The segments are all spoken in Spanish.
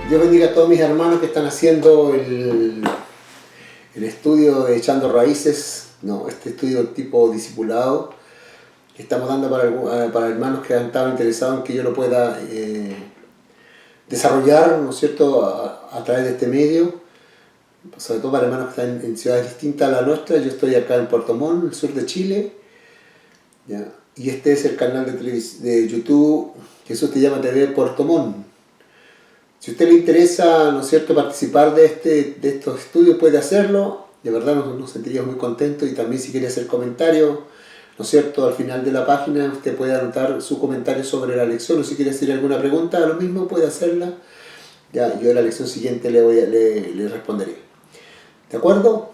Dios bendiga a todos mis hermanos que están haciendo el estudio de Echando Raíces, este estudio tipo discipulado que estamos dando para hermanos que han estado interesados en que yo lo pueda desarrollar, ¿no es cierto?, a través de este medio, sobre todo para hermanos que están en ciudades distintas a la nuestra. Yo estoy acá en Puerto Montt, el sur de Chile, ¿ya? Y este es el canal de YouTube Jesús Te Llama TV Puerto Montt. Si a usted le interesa, ¿no es cierto?, participar de estos estudios, puede hacerlo. De verdad nos sentiríamos muy contentos. Y también si quiere hacer comentarios, ¿no es cierto?, al final de la página usted puede anotar su comentario sobre la lección, o si quiere hacer alguna pregunta, lo mismo puede hacerla. Ya, yo en la lección siguiente le responderé. ¿De acuerdo?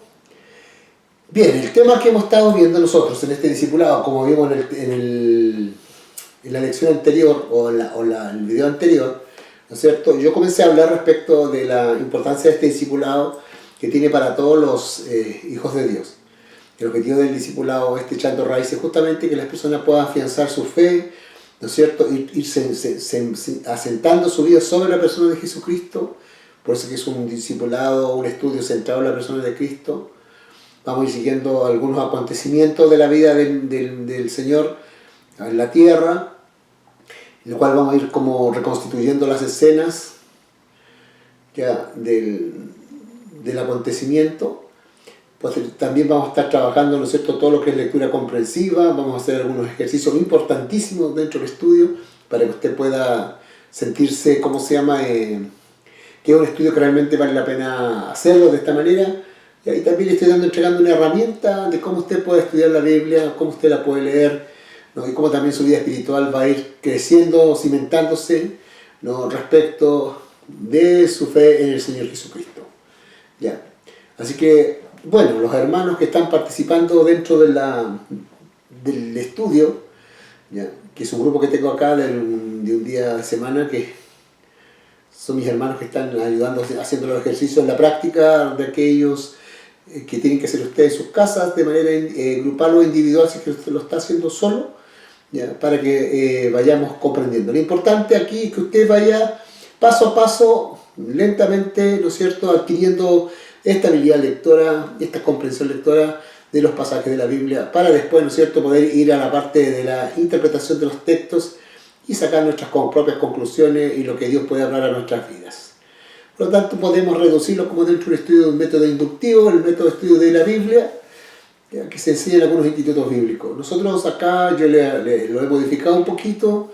Bien, el tema que hemos estado viendo nosotros en este discipulado, como vimos en la lección anterior o en el video anterior, ¿no es cierto? Yo comencé a hablar respecto de la importancia de este discipulado que tiene para todos los hijos de Dios. El objetivo del discipulado, echando raíces, justamente que las personas puedan afianzar su fe, ¿no es cierto?, irse asentando su vida sobre la persona de Jesucristo. Por eso que es un discipulado, un estudio centrado en la persona de Cristo. Vamos a ir siguiendo algunos acontecimientos de la vida del Señor en la tierra, en el cual vamos a ir como reconstituyendo las escenas ya del acontecimiento. Pues también vamos a estar trabajando, ¿no es cierto?, todo lo que es lectura comprensiva. Vamos a hacer algunos ejercicios importantísimos dentro del estudio para que usted pueda sentirse, ¿cómo se llama?, que es un estudio que realmente vale la pena hacerlo de esta manera. Y ahí también le estoy entregando una herramienta de cómo usted puede estudiar la Biblia, cómo usted la puede leer, ¿no?, y cómo también su vida espiritual va a ir creciendo, cimentándose, ¿no?, respecto de su fe en el Señor Jesucristo. ¿Ya? Así que, bueno, los hermanos que están participando dentro del estudio, ¿ya?, que es un grupo que tengo acá de un día de semana, que son mis hermanos que están ayudando, haciendo los ejercicios en la práctica de aquellos que tienen que hacer ustedes en sus casas de manera grupal o individual, si es que usted lo está haciendo solo, ¿ya?, para que vayamos comprendiendo. Lo importante aquí es que usted vaya paso a paso, lentamente, ¿no es cierto?, adquiriendo esta habilidad lectora, esta comprensión lectora de los pasajes de la Biblia, para después, ¿no es cierto?, poder ir a la parte de la interpretación de los textos y sacar nuestras propias conclusiones y lo que Dios puede hablar a nuestras vidas. Por lo tanto, podemos reducirlo como dentro del estudio de un método inductivo, el método de estudio de la Biblia, que se enseña en algunos institutos bíblicos. Nosotros acá, yo lo he modificado un poquito.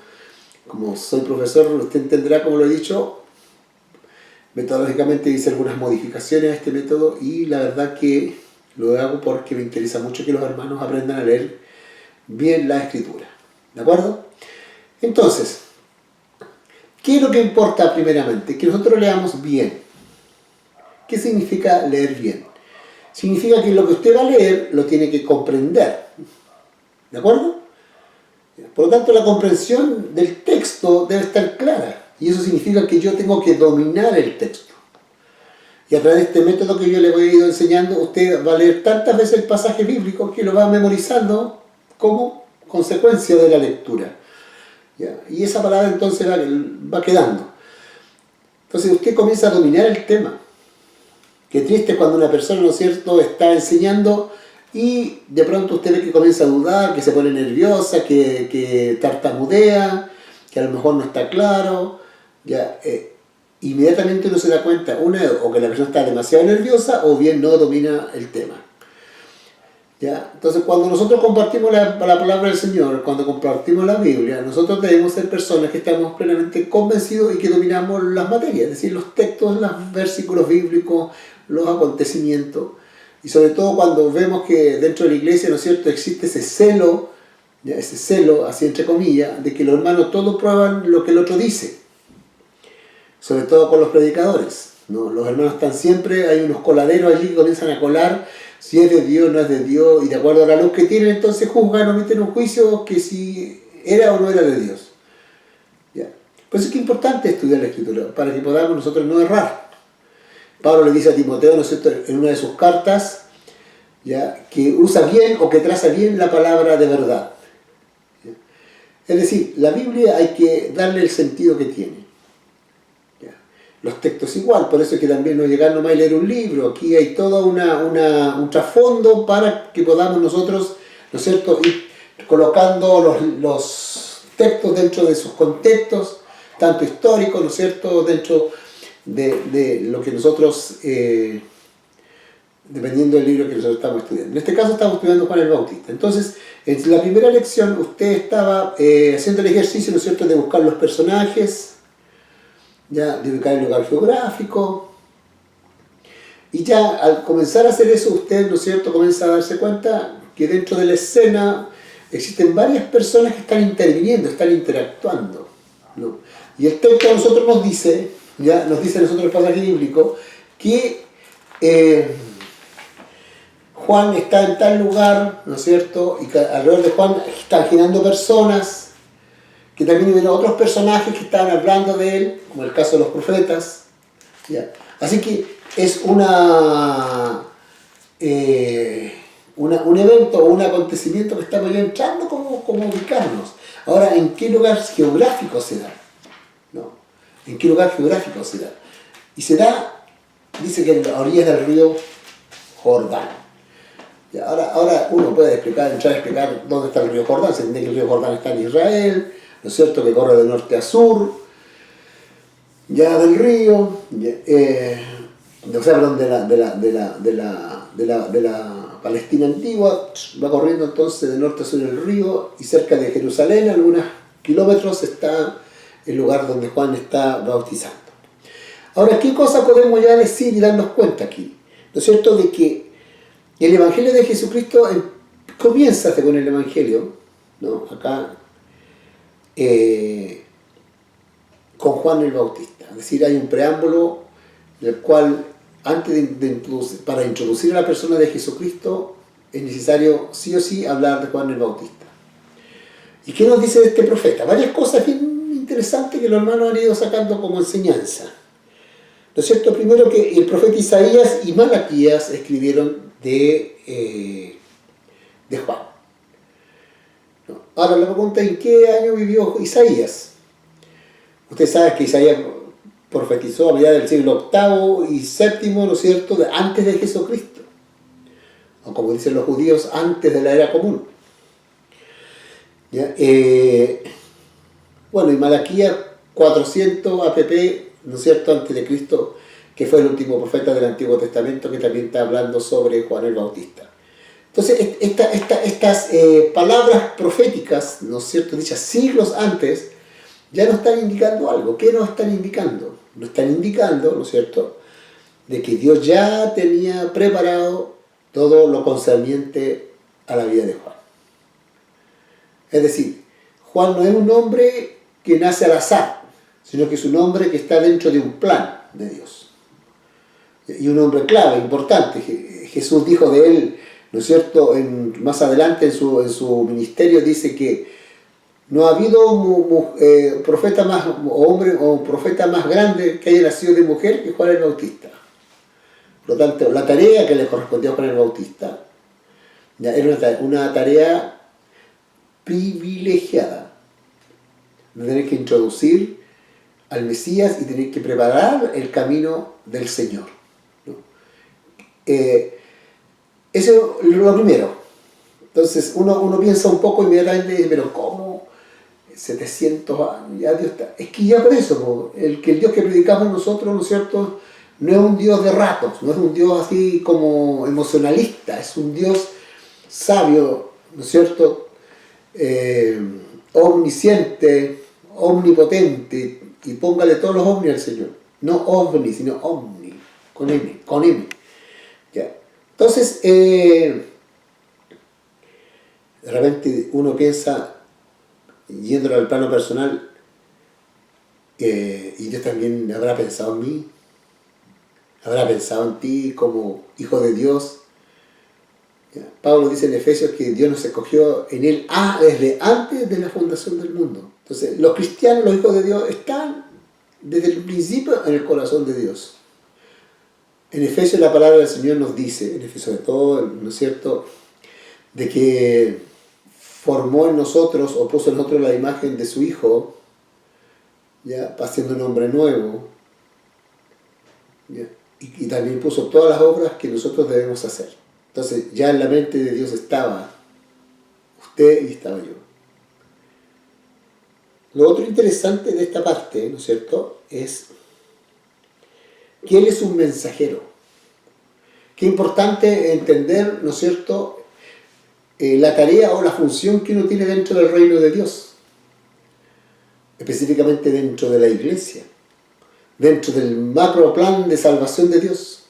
Como soy profesor, usted entenderá, como lo he dicho, metodológicamente hice algunas modificaciones a este método, y la verdad que lo hago porque me interesa mucho que los hermanos aprendan a leer bien la Escritura. ¿De acuerdo? Entonces, ¿qué es lo que importa primeramente? Que nosotros leamos bien. ¿Qué significa leer bien? Significa que lo que usted va a leer lo tiene que comprender. ¿De acuerdo? Por lo tanto, la comprensión del texto debe estar clara. Y eso significa que yo tengo que dominar el texto. Y a través de este método que yo le voy a ir enseñando, usted va a leer tantas veces el pasaje bíblico que lo va memorizando como consecuencia de la lectura. ¿Ya? Y esa palabra entonces va quedando. Entonces usted comienza a dominar el tema. Qué triste cuando una persona, ¿no es cierto?, está enseñando y de pronto usted ve que comienza a dudar, que se pone nerviosa, que tartamudea, que a lo mejor no está claro. ¿Ya? Inmediatamente uno se da cuenta, o que la persona está demasiado nerviosa, o bien no domina el tema. ¿Ya? Entonces, cuando nosotros compartimos la palabra del Señor, cuando compartimos la Biblia, nosotros debemos ser personas que estamos plenamente convencidos y que dominamos las materias, es decir, los textos, los versículos bíblicos, los acontecimientos, y sobre todo cuando vemos que dentro de la iglesia, ¿no es cierto?, existe ese celo, ¿ya?, ese celo, así entre comillas, de que los hermanos todos prueban lo que el otro dice, sobre todo con los predicadores, ¿no? Los hermanos están siempre, hay unos coladeros allí que comienzan a colar si es de Dios, no es de Dios, y de acuerdo a la luz que tienen, entonces juzgan o meten un juicio que si era o no era de Dios. ¿Ya? Por eso es que es importante estudiar la Escritura, para que podamos nosotros no errar. Pablo le dice a Timoteo, ¿no es cierto?, en una de sus cartas, ¿ya?, que usa bien o que traza bien la palabra de verdad. ¿Ya? Es decir, la Biblia hay que darle el sentido que tiene. ¿Ya? los textos igual, por eso es que también no llegar nomás a leer un libro, aquí hay todo un trasfondo para que podamos nosotros, ¿no es cierto?, ir colocando los textos dentro de sus contextos, tanto históricos, ¿no es cierto?, dentro de lo que nosotros, dependiendo del libro que nosotros estamos estudiando. En este caso estamos estudiando Juan el Bautista. Entonces, en la primera lección usted estaba haciendo el ejercicio, ¿no es cierto?, de buscar los personajes, ya, de ubicar el lugar geográfico, y ya al comenzar a hacer eso usted, ¿no es cierto?, comienza a darse cuenta que dentro de la escena existen varias personas que están interviniendo, están interactuando, ¿no? Y el texto a nosotros nos dice, ya nos dice a nosotros el pasaje bíblico, que Juan está en tal lugar, ¿no es cierto?, y que alrededor de Juan están girando personas, que también hubieron otros personajes que estaban hablando de él, como el caso de los profetas, ¿ya? Así que es un evento o un acontecimiento que estamos ya entrando como ubicarnos. Ahora, ¿en qué lugar geográfico se da? ¿No? ¿En qué lugar geográfico se da? Y se da, dice que en las orillas del río Jordán. Ya, ahora uno puede entrar a explicar dónde está el río Jordán. Se entiende que el río Jordán está en Israel, ¿no es cierto?, que corre de norte a sur, ya del río, o sea, perdón, de la Palestina antigua, va corriendo entonces de norte a sur el río, y cerca de Jerusalén, a algunos kilómetros, está el lugar donde Juan está bautizando. Ahora, ¿qué cosa podemos ya decir y darnos cuenta aquí? ¿No es cierto?, de que el Evangelio de Jesucristo comienza con el Evangelio, ¿no?, acá, con Juan el Bautista. Es decir, hay un preámbulo en el cual, antes para introducir a la persona de Jesucristo, es necesario sí o sí hablar de Juan el Bautista. ¿Y qué nos dice de este profeta? Varias cosas bien interesantes que los hermanos han ido sacando como enseñanza. ¿No es cierto? Primero, que el profeta Isaías y Malaquías escribieron de Juan. ¿No? Ahora la pregunta, ¿en qué año vivió Isaías? Usted sabe que Isaías profetizó a mediados del siglo VIII y VII, ¿no es cierto?, antes de Jesucristo, o como dicen los judíos, antes de la era común. ¿Ya? Bueno, y Malaquías 400 APP, ¿no es cierto?, antes de Cristo, que fue el último profeta del Antiguo Testamento, que también está hablando sobre Juan el Bautista. Entonces, estas palabras proféticas, ¿no es cierto?, dichas siglos antes, ya nos están indicando algo. ¿Qué nos están indicando? Nos están indicando, ¿no es cierto?, de que Dios ya tenía preparado todo lo concerniente a la vida de Juan. Es decir, Juan no es un hombre que nace al azar, sino que es un hombre que está dentro de un plan de Dios. Y un hombre clave, importante. Jesús dijo de él, ¿no es cierto?, más adelante en su ministerio, dice que no ha habido profeta más, o hombre o profeta más grande que haya nacido de mujer que Juan el Bautista. Por lo tanto, la tarea que le correspondió a Juan el Bautista ya era una tarea privilegiada, de tener que introducir al Mesías y tener que preparar el camino del Señor, ¿no? Eso es lo primero. Entonces uno piensa un poco inmediatamente, dice, pero ¿cómo? 700 años, ya Dios está. Es que ya por eso, el Dios que predicamos nosotros, ¿no es cierto?, no es un Dios de ratos, no es un Dios así como emocionalista, es un Dios sabio, ¿no es cierto?, omnisciente, omnipotente, y póngale todos los ovnis al Señor. No ovni, sino omni, con M. ¿Ya? Entonces, de repente uno piensa, yéndolo al plano personal, y Dios también habrá pensado en mí, habrá pensado en ti como hijo de Dios. ¿Ya? Pablo dice en Efesios que Dios nos escogió en él desde antes de la fundación del mundo. Entonces, los cristianos, los hijos de Dios, están desde el principio en el corazón de Dios. En Efesios la palabra del Señor nos dice, en Efesios de todo, ¿no es cierto?, de que formó en nosotros, o puso en nosotros la imagen de su Hijo, ya haciendo un hombre nuevo, ¿ya? Y también puso todas las obras que nosotros debemos hacer. Entonces ya en la mente de Dios estaba usted y estaba yo. Lo otro interesante de esta parte, ¿no es cierto?, es que Él es un mensajero. Qué importante entender, ¿no es cierto?, la tarea o la función que uno tiene dentro del reino de Dios, específicamente dentro de la iglesia, dentro del macro plan de salvación de Dios.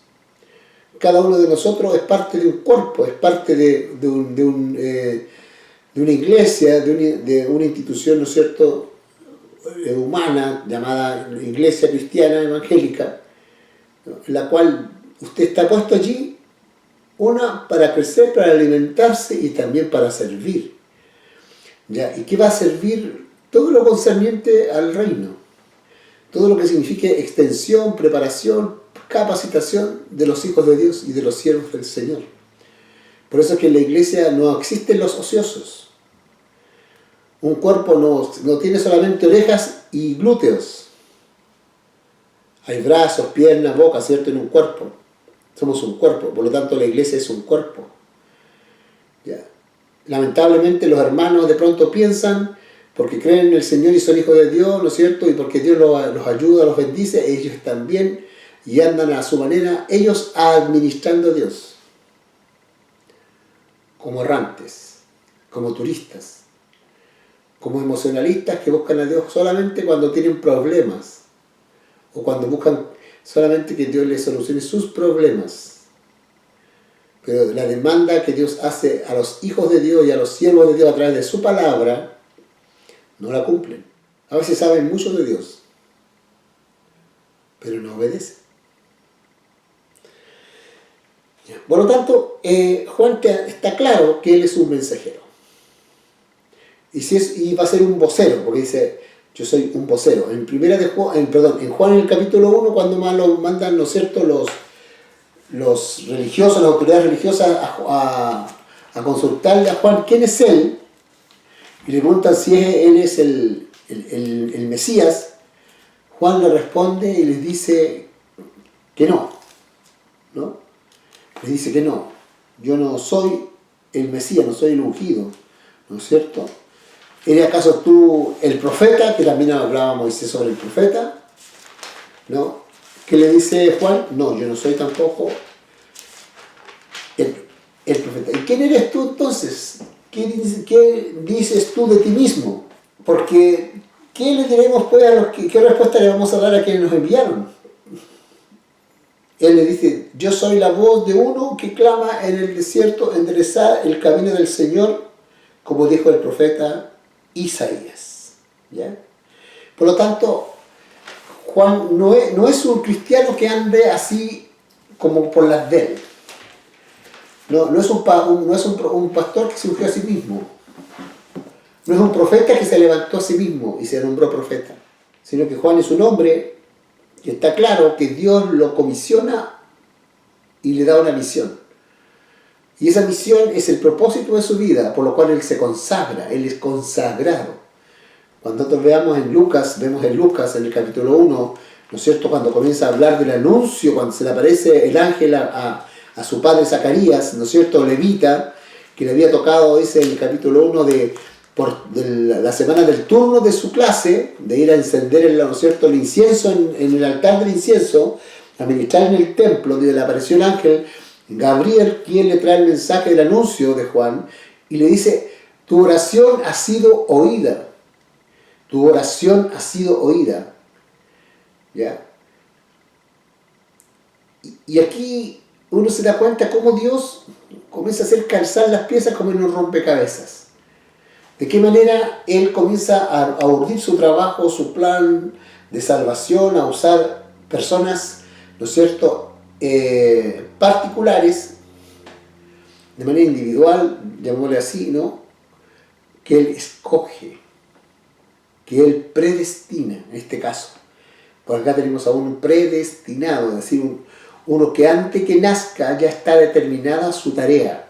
Cada uno de nosotros es parte de un cuerpo, es parte de una iglesia, de una institución, ¿no es cierto?, humana, llamada Iglesia Cristiana Evangélica, ¿no?, en la cual usted está puesto allí, una, para crecer, para alimentarse y también para servir. ¿Ya? ¿Y qué va a servir? Todo lo concerniente al reino. Todo lo que signifique extensión, preparación, capacitación de los hijos de Dios y de los siervos del Señor. Por eso es que en la iglesia no existen los ociosos. Un cuerpo no tiene solamente orejas y glúteos. Hay brazos, piernas, boca, ¿cierto?, en un cuerpo. Somos un cuerpo, por lo tanto la iglesia es un cuerpo. ¿Ya? Lamentablemente los hermanos de pronto piensan, porque creen en el Señor y son hijos de Dios, ¿no es cierto?, y porque Dios los ayuda, los bendice, ellos están bien y andan a su manera, ellos administrando a Dios, como errantes, como turistas, como emocionalistas que buscan a Dios solamente cuando tienen problemas, o cuando buscan solamente que Dios les solucione sus problemas. Pero la demanda que Dios hace a los hijos de Dios y a los siervos de Dios a través de su palabra, no la cumplen. A veces saben mucho de Dios, pero no obedecen. Por lo tanto, Juan está claro que él es un mensajero. Y va a ser un vocero, porque dice, yo soy un vocero. En Juan en el capítulo 1, cuando más lo mandan, ¿no es cierto?, los religiosos, las autoridades religiosas a consultarle a Juan quién es él, y le preguntan si él es el Mesías. Juan le responde y les dice que no, ¿no? Les dice que no, yo no soy el Mesías, no soy el ungido, ¿no es cierto? ¿Eres acaso tú el profeta? Que también hablaba Moisés sobre el profeta, ¿no? ¿Qué le dice Juan? No, yo no soy tampoco el profeta. ¿Y quién eres tú entonces? ¿Qué dices tú de ti mismo? Porque, ¿qué le diremos pues a los qué respuesta le vamos a dar a quienes nos enviaron? Él le dice, yo soy la voz de uno que clama en el desierto, enderezar el camino del Señor, como dijo el profeta Isaías. ¿Ya? Por lo tanto, Juan no es un cristiano que ande así como por las de él. No es un pastor que se ungió a sí mismo. No es un profeta que se levantó a sí mismo y se nombró profeta. Sino que Juan es un hombre que está claro que Dios lo comisiona y le da una misión. Y esa misión es el propósito de su vida, por lo cual él se consagra, él es consagrado. Cuando nosotros vemos en Lucas en el capítulo 1, ¿no es cierto?, cuando comienza a hablar del anuncio, cuando se le aparece el ángel a su padre Zacarías, ¿no es cierto?, levita, que le había tocado, dice en el capítulo 1, de la semana del turno de su clase, de ir a encender ¿no es cierto?, el incienso en el altar del incienso, a ministrar en el templo, donde le apareció el ángel Gabriel, quien le trae el mensaje del anuncio de Juan, y le dice, tu oración ha sido oída. Tu oración ha sido oída. ¿Ya? Y aquí uno se da cuenta cómo Dios comienza a hacer calzar las piezas como en un rompecabezas. De qué manera Él comienza a urdir su trabajo, su plan de salvación, a usar personas, ¿no es cierto?, particulares, de manera individual, llamémosle así, ¿no?, que Él escoge, que Él predestina, en este caso. Por acá tenemos a un predestinado, es decir, uno que antes que nazca ya está determinada su tarea.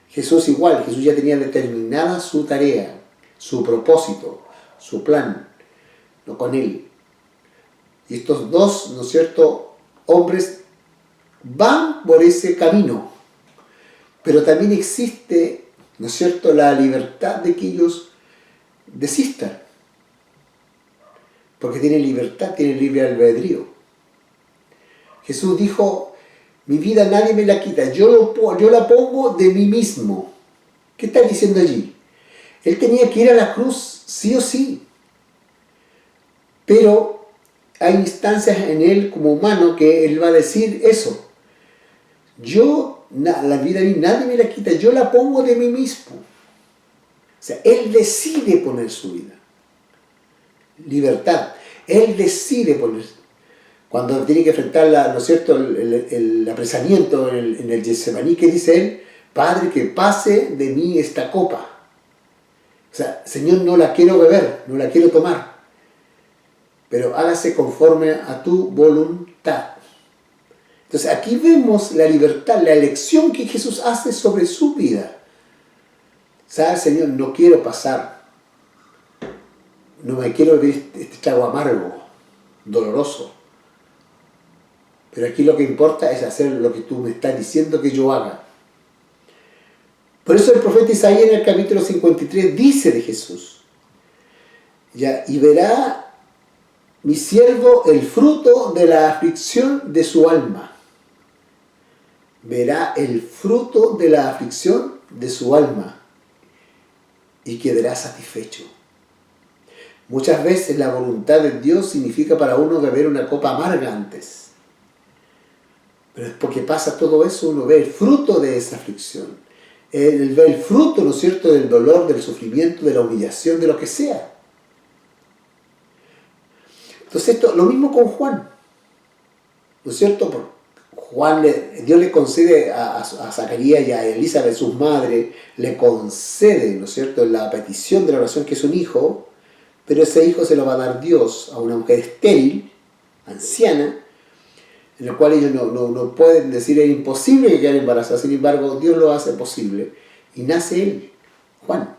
Jesús igual, Jesús ya tenía determinada su tarea, su propósito, su plan, ¿no?, con Él. Y estos dos, ¿no es cierto?, hombres van por ese camino, pero también existe, ¿no es cierto?, la libertad de que ellos desistan, porque tienen libertad, tienen libre albedrío. Jesús dijo, mi vida nadie me la quita, yo la pongo de mí mismo. ¿Qué está diciendo allí? Él tenía que ir a la cruz sí o sí, pero hay instancias en él como humano que él va a decir eso. La vida a mí nadie me la quita, yo la pongo de mí mismo. O sea, él decide poner su vida. Libertad. Él decide poner. Cuando tiene que enfrentar ¿no es cierto?, el apresamiento en el Getsemaní, ¿qué dice él? Padre, que pase de mí esta copa. O sea, Señor, no la quiero beber, no la quiero tomar, pero hágase conforme a tu voluntad. Entonces aquí vemos la libertad, la elección que Jesús hace sobre su vida. ¿Sabes, Señor? No quiero pasar, no me quiero beber este trago amargo, doloroso. Pero aquí lo que importa es hacer lo que tú me estás diciendo que yo haga. Por eso el profeta Isaías en el capítulo 53 dice de Jesús, ¿ya? Y verá mi siervo el fruto de la aflicción de su alma. Verá el fruto de la aflicción de su alma y quedará satisfecho. Muchas veces la voluntad de Dios significa para uno beber una copa amarga antes. Pero es porque pasa todo eso, uno ve el fruto de esa aflicción. Él ve el fruto, ¿no es cierto?, del dolor, del sufrimiento, de la humillación, de lo que sea. Entonces lo mismo con Juan, ¿no es cierto? Dios le concede a Zacarías y a Elizabeth, su madre, le concede, ¿no es cierto?, la petición de la oración, que es un hijo, pero ese hijo se lo va a dar Dios a una mujer estéril, anciana, en el cual ellos no pueden decir es imposible que quede embarazada. Sin embargo, Dios lo hace posible y nace él, Juan.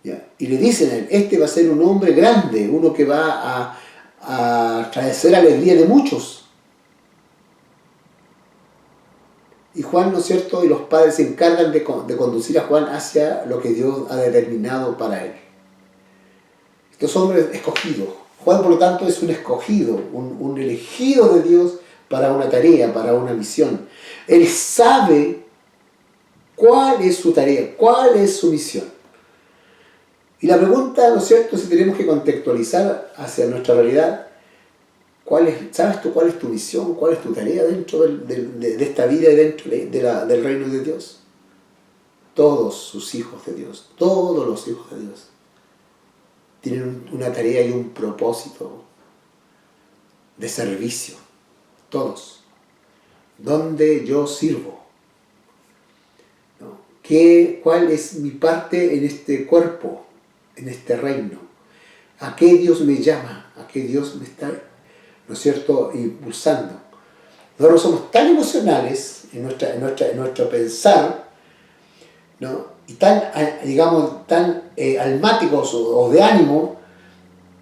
¿Ya? Y le dicen a él, este va a ser un hombre grande, uno que va a traer alegría de muchos. Y Juan, ¿no es cierto?, y los padres se encargan de conducir a Juan hacia lo que Dios ha determinado para él. Estos hombres escogidos. Juan, por lo tanto, es un escogido, un elegido de Dios para una tarea, para una misión. Él sabe cuál es su tarea, cuál es su misión. Y la pregunta, ¿no es cierto?, si tenemos que contextualizar hacia nuestra realidad, ¿sabes tú cuál es tu misión, cuál es tu tarea dentro de esta vida y dentro del reino de Dios? Todos sus hijos de Dios, todos los hijos de Dios, tienen una tarea y un propósito de servicio. Todos. ¿Dónde yo sirvo? ¿No? ¿Cuál es mi parte en este cuerpo, en este reino? ¿A qué Dios me llama? ¿A qué Dios me está, ¿no es cierto?, impulsando? Nosotros somos tan emocionales en nuestro pensar, ¿no?, y tan, digamos, tan almáticos o de ánimo,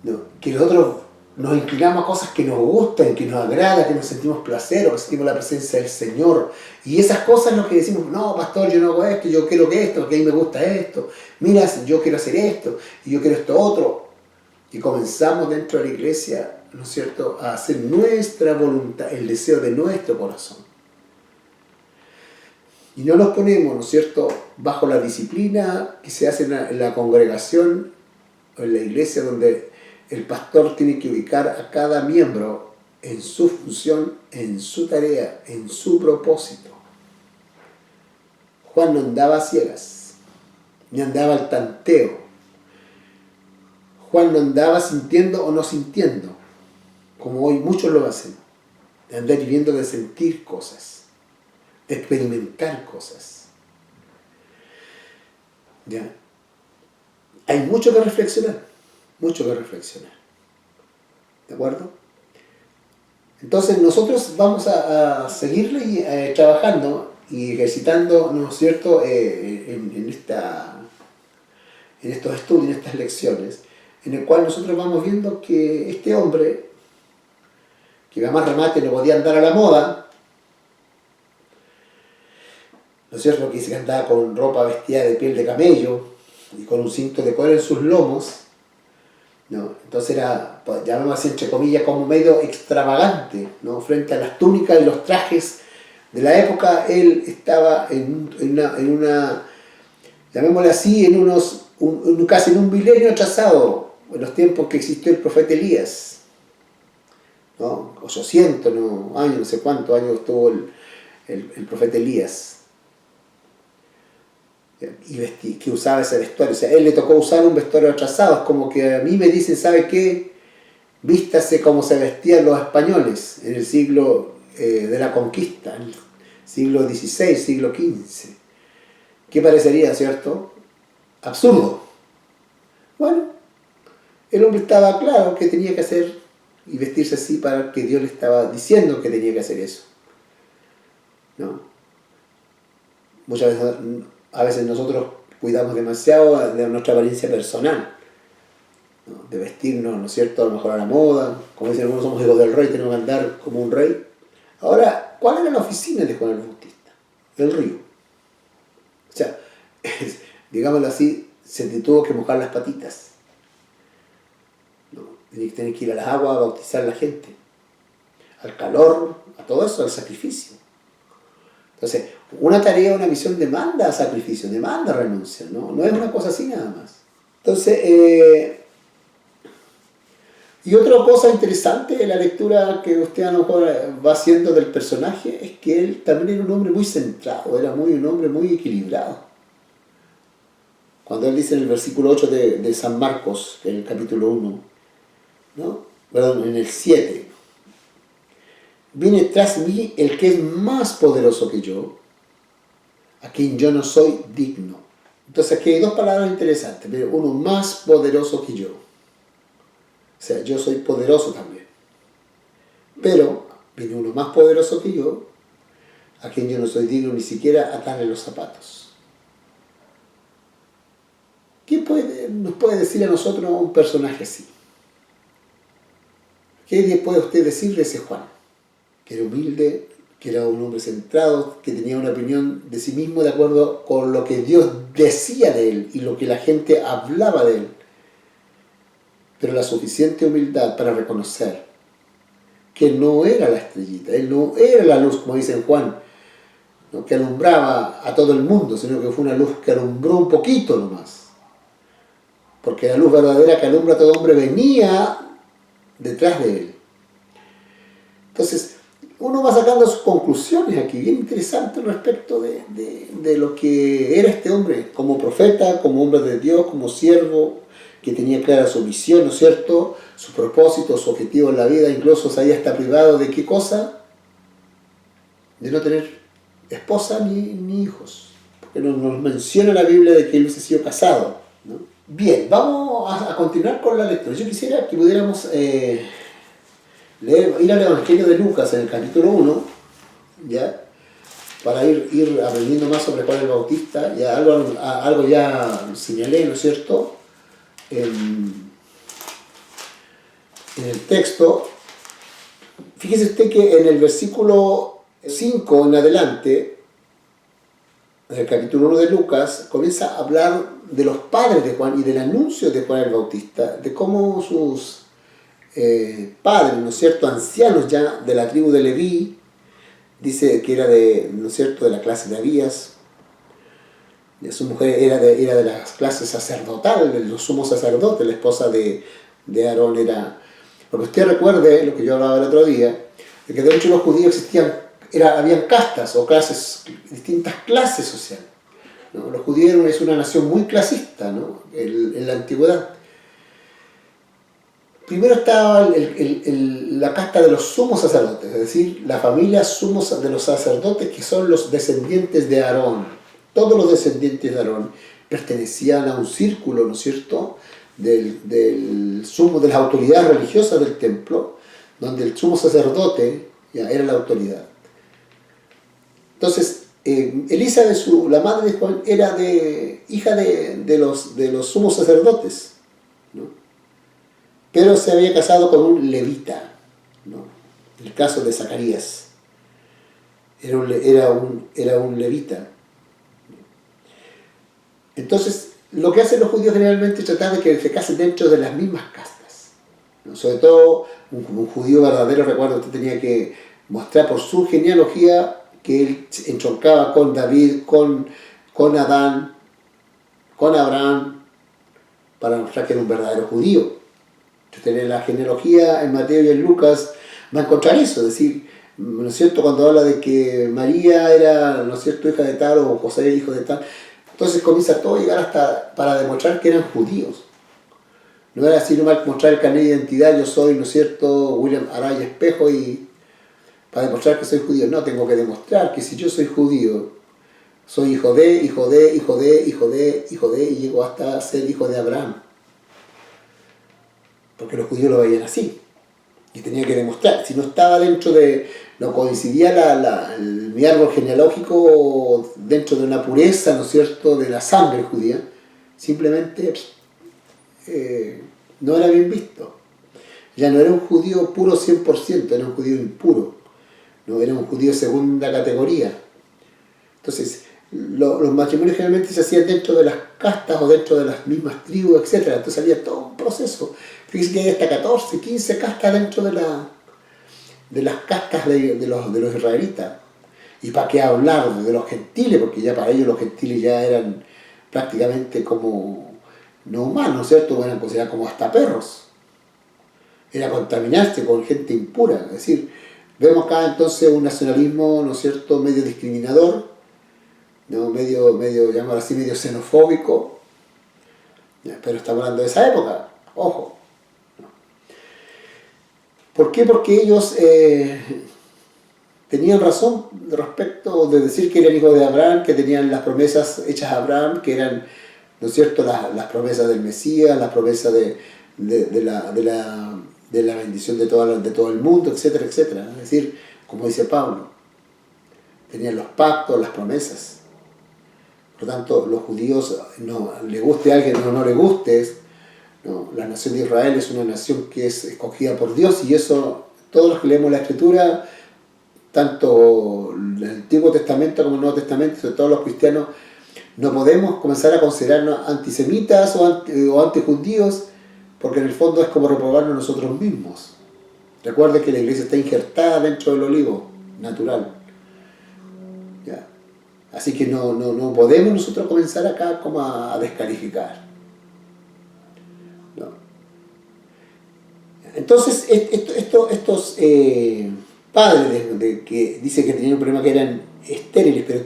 ¿no?, que nosotros nos inclinamos a cosas que nos gustan, que nos agradan, que nos sentimos placer o que sentimos la presencia del Señor. Y esas cosas lo que decimos, no, pastor, yo no hago esto, yo quiero que esto, que a mí me gusta esto, mira, yo quiero hacer esto, y yo quiero esto otro. Y comenzamos dentro de la iglesia, ¿no es cierto?, a hacer nuestra voluntad, el deseo de nuestro corazón. Y no nos ponemos, ¿no es cierto?, bajo la disciplina que se hace en la congregación o en la iglesia, donde el pastor tiene que ubicar a cada miembro en su función, en su tarea, en su propósito. Juan no andaba a ciegas, ni andaba al tanteo. Juan no andaba sintiendo o no sintiendo, como hoy muchos lo hacen, de andar viviendo, de sentir cosas, de experimentar cosas. ¿Ya? Hay mucho que reflexionar, mucho que reflexionar. ¿De acuerdo? Entonces nosotros vamos a seguirle trabajando y ejercitando, ¿no es cierto?, en estos estudios, en estas lecciones, en el cual nosotros vamos viendo que este hombre que iba más remate, no podía andar a la moda, ¿no es cierto? Que dice que andaba con ropa vestida de piel de camello y con un cinto de cuero en sus lomos, ¿no? Entonces era, pues, llamémoslo así entre comillas, como medio extravagante, ¿no? Frente a las túnicas y los trajes de la época. Él estaba en una llamémosle así, casi en un milenio atrasado, en los tiempos que existió el profeta Elías, ¿no? 800 años, no sé cuántos años estuvo el profeta Elías, y que usaba ese vestuario. O sea, a él le tocó usar un vestuario atrasado. Es como que a mí me dicen, ¿sabe qué? Vístase como se vestían los españoles en el siglo de la conquista, en el siglo XVI, siglo XV. ¿Qué parecería, cierto? Absurdo. Bueno, el hombre estaba claro que tenía que hacer y vestirse así para que Dios le estaba diciendo que tenía que hacer eso, ¿no? Muchas veces, a veces nosotros cuidamos demasiado de nuestra apariencia personal, ¿no? De vestirnos, ¿no es cierto?, a lo mejor a la moda. Como dicen algunos, somos hijos del rey, tenemos que andar como un rey. Ahora, ¿cuál era la oficina de Juan el Bautista? El río. O sea, digámoslo así, se te tuvo que mojar las patitas, ¿no? Tener que ir a las aguas a bautizar a la gente, al calor, a todo eso, al sacrificio. Entonces, una tarea, una misión demanda sacrificio, demanda renuncia, ¿no? No es una cosa así nada más. Entonces, y otra cosa interesante de la lectura que usted a lo mejor va haciendo del personaje es que él también era un hombre muy centrado, era un hombre muy equilibrado. Cuando él dice en el versículo 8 de San Marcos, en el capítulo 1, ¿no? Perdón, en el 7, viene tras mí el que es más poderoso que yo, a quien yo no soy digno. Entonces aquí hay dos palabras interesantes, pero uno más poderoso que yo. O sea, yo soy poderoso también. Pero viene uno más poderoso que yo, a quien yo no soy digno ni siquiera atarle los zapatos. ¿Qué nos puede decir a nosotros un personaje así? ¿Qué puede usted decir de ese Juan? Que era humilde, que era un hombre centrado, que tenía una opinión de sí mismo de acuerdo con lo que Dios decía de él y lo que la gente hablaba de él. Pero la suficiente humildad para reconocer que no era la estrellita, él no era la luz, como dice en Juan, ¿no?, que alumbraba a todo el mundo, sino que fue una luz que alumbró un poquito nomás. Porque la luz verdadera que alumbra a todo hombre venía detrás de él. Entonces, uno va sacando sus conclusiones aquí, bien interesantes respecto de lo que era este hombre, como profeta, como hombre de Dios, como siervo, que tenía clara su misión, ¿no es cierto?, su propósito, su objetivo en la vida. Incluso se había hasta privado de qué cosa, de no tener esposa ni hijos, porque nos menciona la Biblia de que él hubiese sido casado, ¿no? Bien, vamos a continuar con la lectura. Yo quisiera que pudiéramos ir al Evangelio de Lucas en el capítulo 1, ¿ya?, para ir aprendiendo más sobre Juan el Bautista. Ya algo ya señalé, ¿no es cierto?, en el texto. Fíjese usted que en el versículo 5 en adelante, en el capítulo 1 de Lucas, comienza a hablar de los padres de Juan y del anuncio de Juan el Bautista, de cómo sus padres, ¿no es cierto?, ancianos ya de la tribu de Leví, dice que era ¿no es cierto?, de la clase de Abías. Su mujer era de la clase sacerdotal, de los sumos sacerdotes, la esposa de Aarón era. Porque usted recuerde lo que yo hablaba el otro día, de que dentro de los judíos habían castas o clases, distintas clases sociales, ¿no? Los judíos es una nación muy clasista, ¿no?, en la antigüedad. Primero estaba la casta de los sumos sacerdotes, es decir, la familia sumos de los sacerdotes, que son los descendientes de Aarón. Todos los descendientes de Aarón pertenecían a un círculo, ¿no es cierto?, del sumo, de las autoridades religiosas del templo, donde el sumo sacerdote ya era la autoridad. Entonces, Elisa, la madre de Juan, era hija de los sumos sacerdotes, ¿no?, pero se había casado con un levita, ¿no? el caso de Zacarías. Era un levita. Entonces, lo que hacen los judíos generalmente es tratar de que se casen dentro de las mismas castas, ¿no? Sobre todo, un judío verdadero, recuerda, usted tenía que mostrar por su genealogía que él entroncaba con David, con Adán, con Abraham, para mostrar que era un verdadero judío. Usted lee la genealogía en Mateo y en Lucas, va a encontrar eso, es decir, ¿no es cierto?, cuando habla de que María era, ¿no es cierto?, hija de tal, o José hijo de tal. Entonces comienza todo a llegar hasta para demostrar que eran judíos. No era así nomás mostrar el carnet de identidad, yo soy, ¿no es cierto?, William Araya Espejo, y para demostrar que soy judío. No, tengo que demostrar que si yo soy judío, soy hijo de, hijo de, hijo de, hijo de, hijo de, y llego hasta ser hijo de Abraham. Porque los judíos lo veían así. Y tenía que demostrar. Si no estaba dentro de, no coincidía mi árbol genealógico dentro de una pureza, ¿no es cierto?, de la sangre judía, simplemente no era bien visto. Ya no era un judío puro 100%, era un judío impuro. No era un judío de segunda categoría. Entonces, los matrimonios generalmente se hacían dentro de las castas o dentro de las mismas tribus, etc. Entonces había todo un proceso. Fíjense que hay hasta 14, 15 castas dentro de las castas de los israelitas. ¿Y para qué hablar de los gentiles? Porque ya para ellos los gentiles ya eran prácticamente como no humanos, ¿cierto? Eran considerados como hasta perros. Era contaminarse con gente impura. Es decir, vemos acá entonces un nacionalismo, ¿no es cierto?, medio discriminador, ¿no? medio, llamarlo así, medio xenofóbico. Pero estamos hablando de esa época, ojo. ¿Por qué? Porque ellos tenían razón respecto de decir que eran hijos de Abraham, que tenían las promesas hechas a Abraham, que eran, ¿no es cierto?, las promesas del Mesías, las promesas de la bendición de todo el mundo, etcétera, etcétera. Es decir, como dice Pablo, tenían los pactos, las promesas. Por lo tanto, los judíos, no le guste a alguien o no le guste, no, la nación de Israel es una nación que es escogida por Dios, y eso, todos los que leemos la Escritura, tanto el Antiguo Testamento como el Nuevo Testamento, sobre todos los cristianos, no podemos comenzar a considerarnos antisemitas o antijudíos, porque en el fondo es como reprobarnos nosotros mismos. Recuerden que la iglesia está injertada dentro del olivo natural. ¿Ya? Así que no podemos nosotros comenzar acá como a descalificar. ¿No? Entonces, estos padres que dicen que tenían un problema, que eran estériles, pero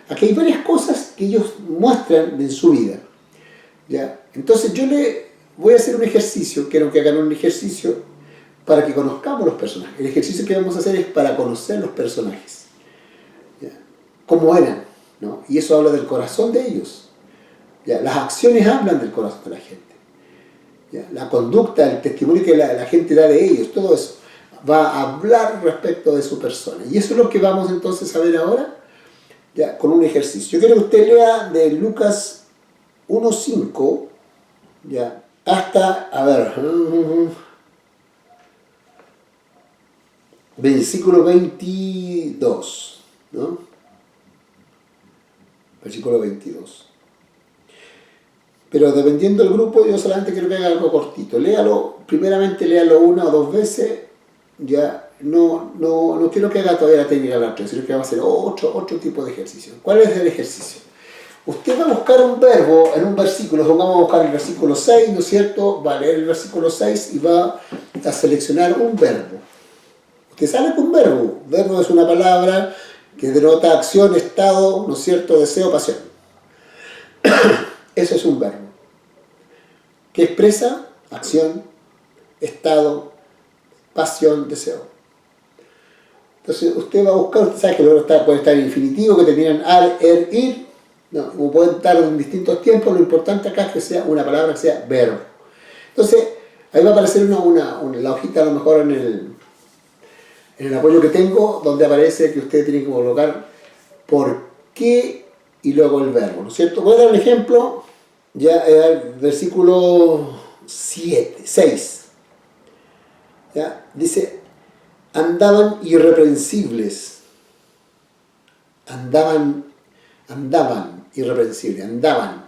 aquí hay varias cosas que ellos muestran en su vida. ¿Ya? Entonces yo le voy a hacer un ejercicio, quiero que hagan un ejercicio para que conozcamos los personajes. El ejercicio que vamos a hacer es para conocer los personajes, ¿ya?, cómo eran, ¿no? Y eso habla del corazón de ellos, ¿ya? Las acciones hablan del corazón de la gente, ¿ya? La conducta, el testimonio que la gente da de ellos, todo eso va a hablar respecto de su persona. Y eso es lo que vamos entonces a ver ahora, ¿ya?, con un ejercicio. Yo quiero que usted lea de Lucas 1:5, ¿ya?, hasta, a ver, versículo 22, ¿no? Versículo 22. Pero dependiendo del grupo, yo solamente quiero que haga algo cortito. Primeramente léalo una o dos veces, ya. No quiero que haga todavía la técnica de la otra, sino que va a hacer otro tipo de ejercicio. ¿Cuál es el ejercicio? Usted va a buscar un verbo en un versículo, vamos a buscar el versículo 6, ¿no es cierto? Va a leer el versículo 6 y va a seleccionar un verbo. Usted sale con un verbo. Verbo es una palabra que denota acción, estado, ¿no es cierto?, deseo, pasión. Eso es un verbo que expresa acción, estado, pasión, deseo. Entonces usted va a buscar, usted sabe que luego puede estar en infinitivo, que terminan ar, ir, no, como pueden estar en distintos tiempos. Lo importante acá es que sea una palabra, que sea verbo. Entonces ahí va a aparecer la hojita, a lo mejor en el apoyo que tengo, donde aparece que usted tiene que colocar por qué y luego el verbo, ¿no es cierto? Voy a dar un ejemplo, ya el versículo 6. ¿Ya? Dice: andaban irreprensibles. Irreprensibles, andaban.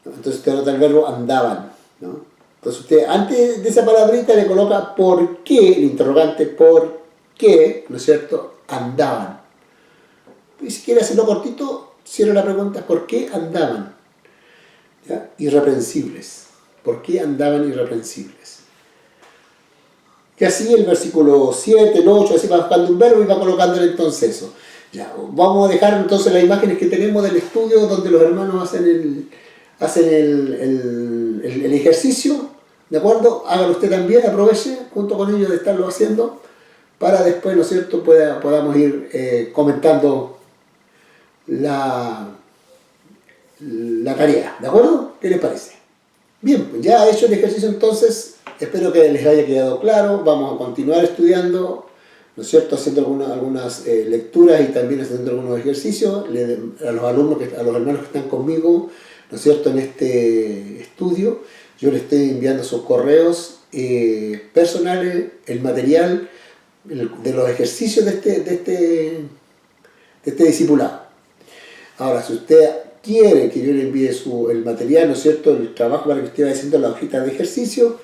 ¿No? Entonces usted nota el verbo andaban, ¿no? Entonces usted antes de esa palabrita le coloca por qué, el interrogante por qué, ¿no es cierto?, andaban. Y si quiere hacerlo cortito, cierra la pregunta, ¿por qué andaban? ¿Ya? Irreprensibles. ¿Por qué andaban irreprensibles? Y así el versículo 7, el 8, así va buscando un verbo y va colocándole entonces eso. Ya, vamos a dejar entonces las imágenes que tenemos del estudio donde los hermanos hacen el ejercicio, ¿de acuerdo? Hágalo usted también, aproveche junto con ellos de estarlo haciendo para después, ¿no es cierto?, podamos ir comentando la tarea, ¿de acuerdo? ¿Qué les parece? Bien, pues ya hecho el ejercicio entonces, espero que les haya quedado claro, vamos a continuar estudiando, ¿no es cierto?, haciendo algunas lecturas y también haciendo algunos ejercicios a los alumnos, a los hermanos que están conmigo, ¿no es cierto?, en este estudio. Yo les estoy enviando sus correos personales, el material de los ejercicios de este discipulado. Ahora, si usted quiere que yo le envíe el material, ¿no es cierto?, el trabajo para que usted vaya haciendo la hojita de ejercicio,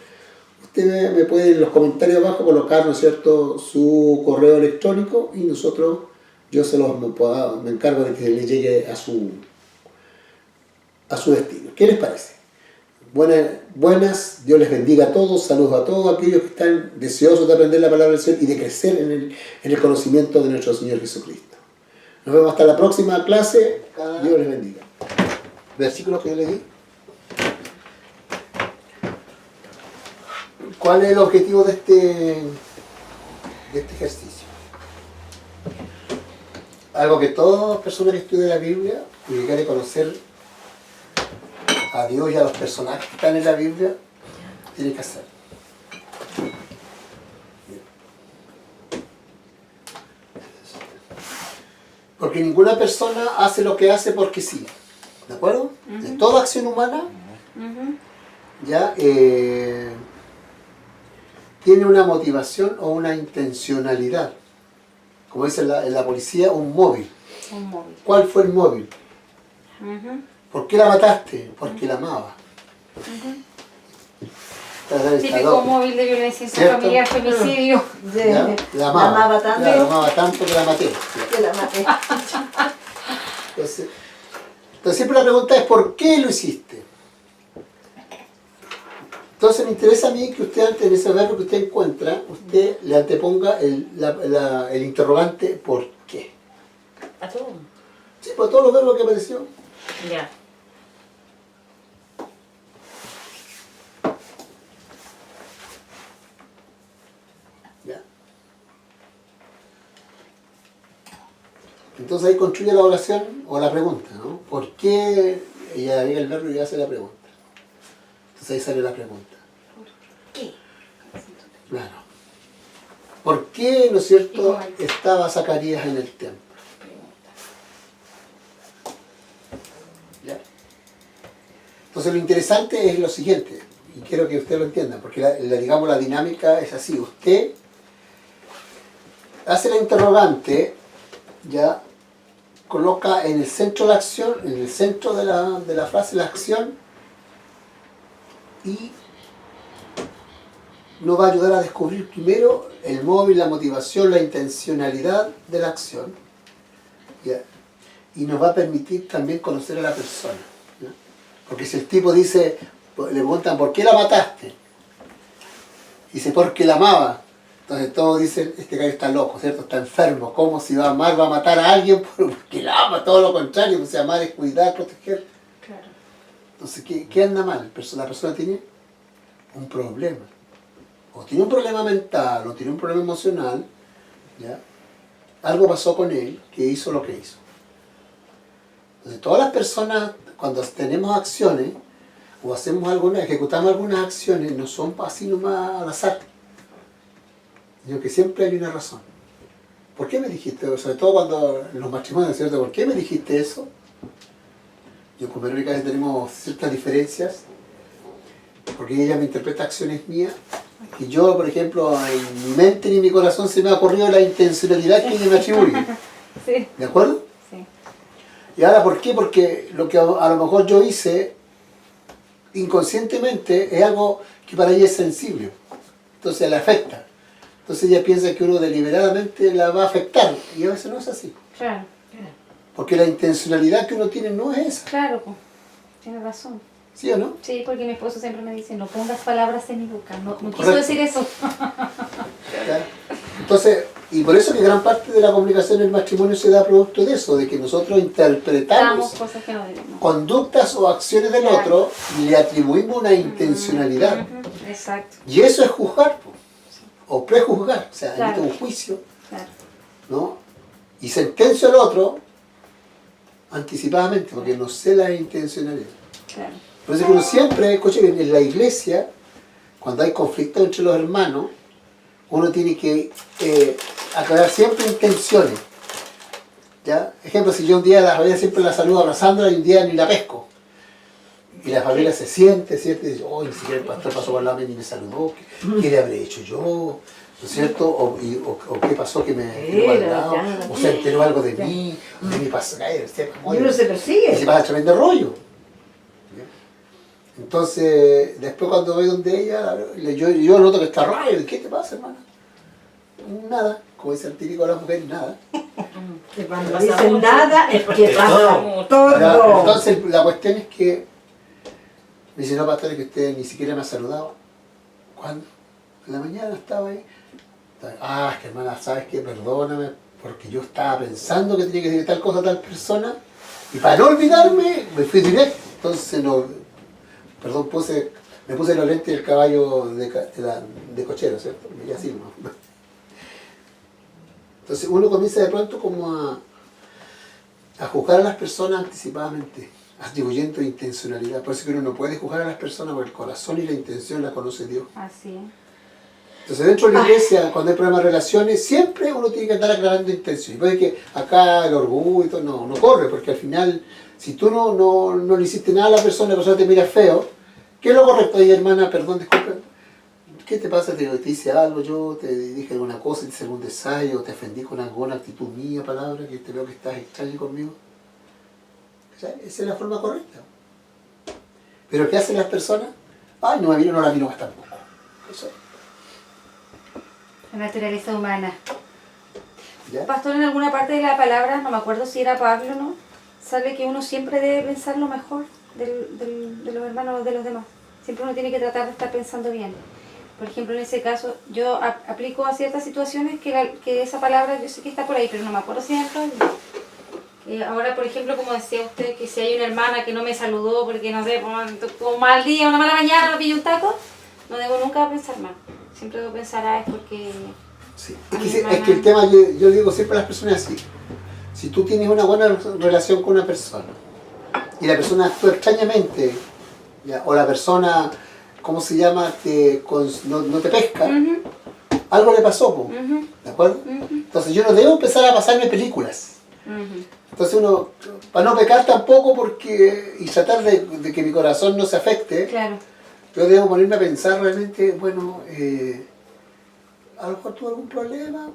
usted me puede en los comentarios abajo colocar, ¿no es cierto?, su correo electrónico y yo me encargo de que le llegue a su destino. ¿Qué les parece? Buenas, Dios les bendiga a todos, saludos a todos aquellos que están deseosos de aprender la palabra del Señor y de crecer en el conocimiento de nuestro Señor Jesucristo. Nos vemos hasta la próxima clase. Dios les bendiga. Versículo que yo le di. ¿Cuál es el objetivo de este ejercicio? Algo que toda persona que estudie la Biblia y que quiere conocer a Dios y a los personajes que están en la Biblia tiene que hacer. Porque ninguna persona hace lo que hace porque sí. ¿De acuerdo? De toda acción humana ya tiene una motivación o una intencionalidad. Como dice en la policía, un móvil. ¿Cuál fue el móvil? ¿Por qué la mataste? Porque la amaba. Típico móvil de violencia intrafamiliar, femicidio. La amaba tanto. La amaba tanto que la maté. Entonces siempre la pregunta es ¿por qué lo hiciste? Entonces me interesa a mí que usted antes en ese verbo que usted encuentra, usted le anteponga el interrogante ¿por qué? ¿A todo? Sí, por todos los verbos que apareció. Ya. ¿Ya? Entonces ahí construye la oración o la pregunta, ¿no? ¿Por qué? Ella agrega el verbo y hace la pregunta. Entonces ahí sale la pregunta. ¿Por qué? Claro. ¿Por qué, ¿no es cierto?, estaba Zacarías en el templo? ¿Ya? Entonces lo interesante es lo siguiente, y quiero que usted lo entienda, porque digamos la dinámica es así. Usted hace la interrogante, ya coloca en el centro la acción, en el centro de la frase la acción, y nos va a ayudar a descubrir primero el móvil, la motivación, la intencionalidad de la acción, ¿ya? Y nos va a permitir también conocer a la persona, ¿ya? Porque si el tipo dice, le preguntan ¿por qué la mataste? Dice porque la amaba. Entonces todos dicen, este gallo está loco, ¿cierto? Está enfermo. ¿Cómo si va a amar, va a matar a alguien porque la ama? Todo lo contrario, pues amar es cuidar, proteger. Claro. Entonces, ¿qué anda mal? La persona tiene un problema. O tiene un problema mental, o tiene un problema emocional, ¿ya? Algo pasó con él que hizo lo que hizo. Entonces, todas las personas, cuando tenemos acciones, o ejecutamos algunas acciones, no son así nomás al azar, sino que siempre hay una razón. ¿Por qué me dijiste? Sobre todo cuando en los matrimonios, ¿cierto? ¿Por qué me dijiste eso? Yo con Verónica tenemos ciertas diferencias, porque ella me interpreta acciones mías Y yo, por ejemplo, en mi mente ni en mi corazón se me ha ocurrido la intencionalidad que ella me atribuye. Sí. ¿De acuerdo? Sí. Y ahora, ¿por qué? Porque lo que a lo mejor yo hice inconscientemente es algo que para ella es sensible. Entonces la afecta. Entonces ella piensa que uno deliberadamente la va a afectar. Y a veces no es así. Claro. Porque la intencionalidad que uno tiene no es esa. Claro, pues. Tienes razón. ¿Sí o no? Sí, porque mi esposo siempre me dice, no pongas palabras en mi boca. No quiso Correcto. decir eso. ¿Ya? Entonces, y por eso que gran parte de la comunicación en el matrimonio se da producto de eso, de que nosotros interpretamos Damos cosas que no debemos. conductas o acciones del Claro. otro y le atribuimos una intencionalidad. Exacto. Y eso es juzgar, po, o prejuzgar, o sea, Claro. emito un juicio, Claro. ¿no? Y sentencio al otro anticipadamente, porque no sé la intencionalidad. Claro. Por eso que uno siempre, escuche bien, en la iglesia, cuando hay conflictos entre los hermanos, uno tiene que aclarar siempre intenciones. ¿Ya? Ejemplo, si yo un día a la familia siempre la saludo abrazándola y un día ni la pesco. Y la familia se siente, ¿cierto? Y dice, oh, ni siquiera el pastor pasó por la mesa y me saludó. ¿Qué le habré hecho yo? ¿No es cierto? O qué pasó que me tiró al lado, o se enteró algo de mí, de mi pasado. Y uno se Y persigue. se pasa tremendo rollo. ¿Ya? Entonces, después cuando voy donde ella, yo noto que está raro. ¿Qué te pasa, hermana? Nada. Como dice el típico de las mujeres, nada. Que cuando dicen nada es que pasa Ya, todo. entonces, la cuestión es que me dice, no, pastor, es que usted ni siquiera me ha saludado. ¿Cuándo? En la mañana estaba ahí. Ah, es que hermana, ¿sabes qué? Perdóname, porque yo estaba pensando que tenía que decir tal cosa a tal persona, y para no olvidarme, me fui directo. Entonces, perdón, me puse los lentes del caballo de cochero, ¿cierto? Y así, ¿no? Entonces, uno comienza de pronto como a juzgar a las personas anticipadamente, atribuyendo intencionalidad. Por eso que uno no puede juzgar a las personas, porque el corazón y la intención la conoce Dios. Así es. Entonces dentro de la iglesia, cuando hay problemas de relaciones, siempre uno tiene que andar aclarando intenciones. Y puede que acá el orgullo y todo, no corre, porque al final, si tú no le hiciste nada a la persona te mira feo, ¿qué es lo correcto? Oye, hermana, perdón, disculpe, ¿qué te pasa? ¿Te hice algo? ¿Yo te dije alguna cosa? ¿Te hice algún desaire? ¿Te ofendí con alguna actitud mía, palabra? Que te veo que estás extraño conmigo. O sea, esa es la forma correcta. Pero ¿qué hacen las personas? Ay, no la miro más tampoco. Eso es. La naturaleza humana. ¿Ya? Pastor, en alguna parte de la palabra, no me acuerdo si era Pablo o no, sabe que uno siempre debe pensar lo mejor de los hermanos o de los demás. Siempre uno tiene que tratar de estar pensando bien. Por ejemplo, en ese caso, yo aplico a ciertas situaciones que esa palabra yo sé que está por ahí, pero no me acuerdo si era Pablo. Ahora, por ejemplo, como decía usted, que si hay una hermana que no me saludó porque, no sé, tuvo un mal día, una mala mañana, me pilló un taco, no debo nunca pensar mal. Siempre debo pensar, es porque... Sí. Es que el tema, yo digo siempre a las personas así. Si tú tienes una buena relación con una persona y la persona actúa extrañamente, ¿ya? O la persona, ¿cómo se llama? No te pesca, algo le pasó, po, ¿de acuerdo? Entonces yo no debo empezar a pasarme películas. Entonces uno, para no pecar tampoco y tratar de que mi corazón no se afecte, Claro. yo debo ponerme a pensar realmente, bueno, a lo mejor tuvo algún problema.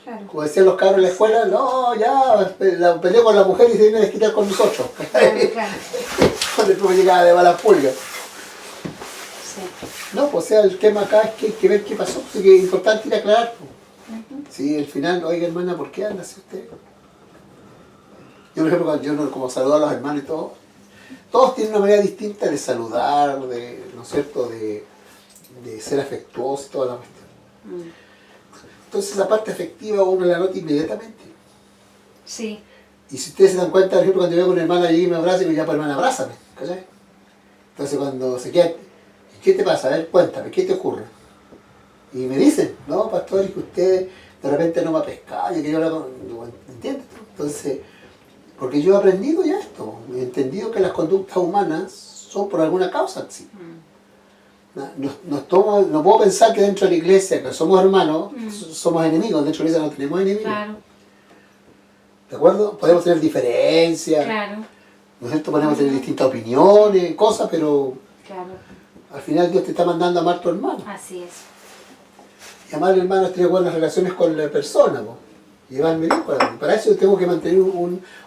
Claro. Como decían los cabros en la escuela, no, ya, la peleó con la mujer y se viene a desquitar con nosotros. Claro, claro. Cuando el profe llegaba de balas pulgas. Sí. No, pues o sea, el tema acá es que hay que ver qué pasó, así que es importante ir a aclarar. Sí, al final, oiga hermana, ¿por qué anda así usted? Yo, por ejemplo, cuando yo como saludo a los hermanos y todo, todos tienen una manera distinta de saludar, ¿no es cierto?, de ser afectuoso y toda la cuestión. Entonces esa parte afectiva uno la nota inmediatamente. Sí. Y si ustedes se dan cuenta, por ejemplo, cuando yo veo a una hermana y me abraza, digo, ya, pues hermana, abrázame, ¿cachai? Entonces cuando se queda, ¿qué te pasa? A ver, cuéntame, ¿qué te ocurre? Y me dicen, no, pastor, es que usted de repente no me ha pescado, y que yo ¿entiendes? Entonces, porque yo he aprendido ya esto, he entendido que las conductas humanas son por alguna causa, sí. No puedo pensar que dentro de la iglesia, que somos hermanos, somos enemigos. Dentro de la iglesia no tenemos enemigos. Claro. ¿De acuerdo? Podemos tener diferencias, Claro. ¿no es cierto? Podemos tener distintas opiniones, cosas, pero Claro. al final Dios te está mandando a amar a tu hermano. Así es. Y amar hermano es tener buenas relaciones con la persona, po. Llevarme bien con la. Para eso tengo que mantener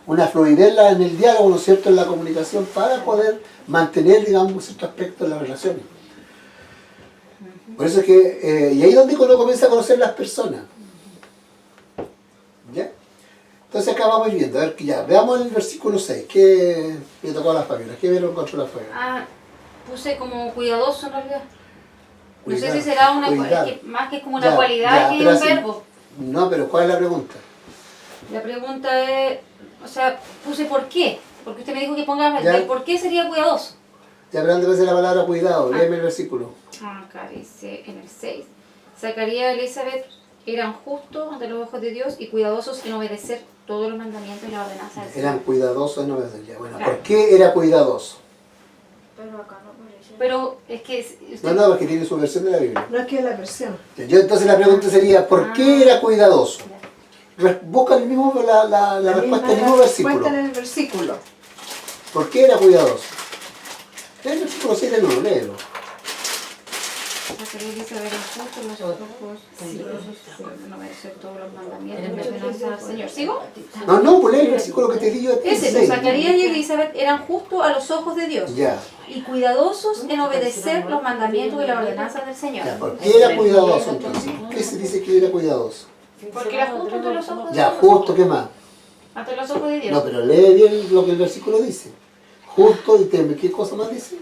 una fluidez en el diálogo, ¿no es cierto?, en la comunicación, para poder mantener, digamos, ciertos aspectos de las relaciones. Por eso es que, y ahí es donde uno comienza a conocer las personas. ¿Ya? Entonces acá vamos viendo, a ver que ya, veamos el versículo 6, que le tocó a las Fabiolas, ¿qué vieron contra la Fabiola? Ah, puse como cuidadoso en realidad. No sé Cuidar, si será una cuidar. más que como una Ya, cualidad que pero un así- verbo. No, pero ¿cuál es la pregunta? La pregunta es, o sea, puse por qué. Porque usted me dijo que ponga Ya. el por qué sería cuidadoso. Ya, pero antes de la palabra cuidado, léeme el versículo. Acá dice en el 6. Zacarías y Elizabeth eran justos ante los ojos de Dios y cuidadosos en obedecer todos los mandamientos y las ordenanzas del Señor. Eran cuidadosos en obedecer. Bueno, Claro. ¿por qué era cuidadoso? Pero acá no aparece. Pero es que usted, No, porque tiene su versión de la Biblia. No es que la versión. Yo entonces la pregunta sería, ¿por qué era cuidadoso? Busca el mismo, la respuesta en el mismo versículo. Respuesta en el versículo. ¿Por qué era cuidadoso? El versículo 7 no, léelo. Zacarías y Elizabeth eran justos los ojos de Dios en obedecer todos los mandamientos y las ordenanzas del Señor. ¿Sigo? No, pues lee el versículo que te di yo. Ese, seis. Zacarías y Elizabeth eran justos a los ojos de Dios Ya, y cuidadosos en obedecer los mandamientos y las ordenanzas del Señor. ya, ¿por qué era cuidadoso entonces? ¿Qué se dice que era cuidadoso? Porque era justo ante los ojos de Ya, Dios. justo, ¿qué más? Ante los ojos de Dios. No, pero lee bien lo que el versículo dice. Justo y teme. ¿Qué cosa más dice?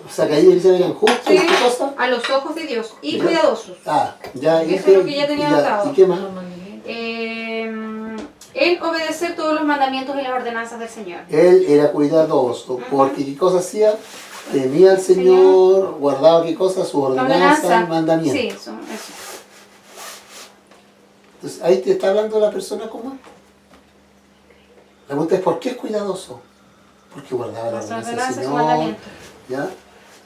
Zacarías y Elizabeth eran justos y Sí, qué cosa. a los ojos de Dios y Ya. cuidadosos. Ah, ya. y Eso es lo que ya tenía anotado. ¿Y qué más? En obedecer todos los mandamientos y las ordenanzas del Señor. Él era cuidadoso, porque ¿qué cosa hacía? Temía al Señor, guardaba qué cosa, sus ordenanzas y mandamientos. Sí, eso. Entonces ahí te está hablando la persona como es. La pregunta es ¿por qué es cuidadoso? Porque guardaba las Las ordenanzas del ordenanzas y Señor, mandamientos. ¿ya?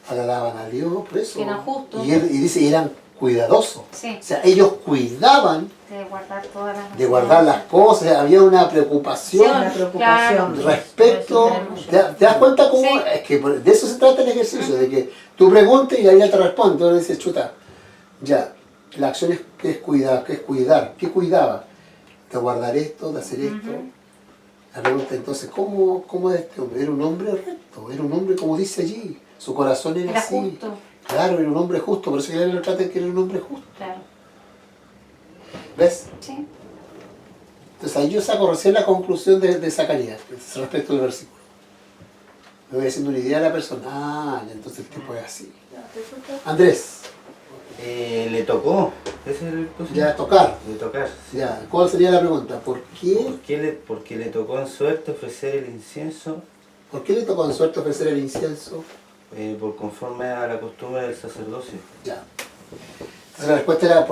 Agradaban a Dios, por eso. Que eran justos. Y dice, eran cuidadosos. Sí, O sea, ellos cuidaban de guardar todas las de guardar las cosas, había una preocupación Una preocupación. Claro. respecto. ¿Te das cuenta cómo? Sí. Es que de eso se trata el ejercicio, de que tú preguntes y ella te responde. Entonces dices, chuta, ya, la acción es cuidar, ¿qué cuidaba? De guardar esto, de hacer esto. La pregunta entonces, ¿cómo es este hombre? Era un hombre recto, era un hombre como dice allí, su corazón era, Era así. justo. Claro, era un hombre justo, por eso que él lo trata de que era un hombre justo. Claro. ¿Ves? Sí. Entonces ahí yo saco recién la conclusión de Zacarías respecto al versículo. Me voy haciendo una idea de la persona. Ah, ya, entonces el tipo es así. Andrés, Le tocó. Ese es el posible. ya tocar. De tocar. Sí. Ya, ¿cuál sería la pregunta? ¿Por qué Porque le tocó en suerte ofrecer el incienso le tocó en suerte ofrecer el incienso? por conforme a la costumbre del sacerdocio. Ya. Entonces la respuesta era